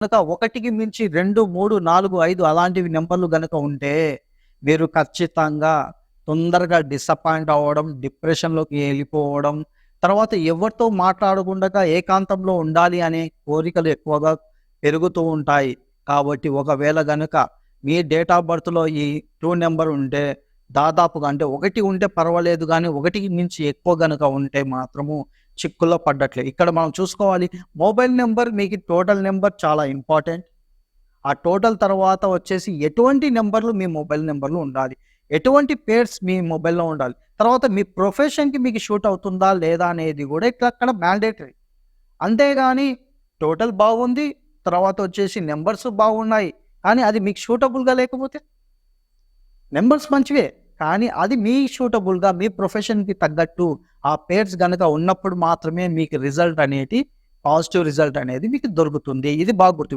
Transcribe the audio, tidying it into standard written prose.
గనక 1కి మించి 2, 3, 4, 5 అలాంటివి నంబర్‌లు గనక ఉంటే, మీరు ఖచ్చితంగా తొందరగా డిసప్పాయింట్ అవ్వడం, డిప్రెషన్‌లోకి ఎళ్ళిపోవడం, తర్వాత ఎవరితో మాట్లాడకుండగా ఏకాంతంలో ఉండాలి అనే కోరికలు ఎక్కువగా పెరుగుతూ ఉంటాయి. కాబట్టి ఒకవేళ గనక మీ డేట్ ఆఫ్ బర్త్‌లో ఈ 2 నంబర్ ఉంటే దాదాపుగా అంటే 1 ఉంటే పర్వాలేదు గానీ, 1కి మించి ఎక్కువ గనక ఉంటే మాత్రము చిక్కుల్లో పడ్డట్లే. ఇక్కడ మనం చూసుకోవాలి మొబైల్ నంబర్ మీకు టోటల్ నంబర్ చాలా ఇంపార్టెంట్. ఆ టోటల్ తర్వాత వచ్చేసి ఎటువంటి నంబర్‌లు మీ మొబైల్ నంబర్‌లో ఉండాలి. ఎటువంటి పేర్స్ మీ మొబైల్‌లో ఉండాలి. తర్వాత మీ ప్రొఫెషన్‌కి మీకు సూట్ అవుతుందా లేదా అనేది గూడా అక్కడ మ్యాండేటరీ. అంతేగాని టోటల్ బాగుంది. తర్వాత వచ్చేసి నంబర్స్ బాగున్నాయి. కానీ అది మీకు సూటబుల్‌గా లేకపోతే? నంబర్స్ మంచివే. కానీ అది మీ సూటబుల్‌గా మీ ప్రొఫెషన్‌కి తగ్గట్టు ఆ పేర్స్ గనక ఉన్నప్పుడు మాత్రమే మీకు రిజల్ట్ అనేది పాజిటివ్ రిజల్ట్ అనేది మీకు దొరుకుతుంది. ఇది బాగా గుర్తు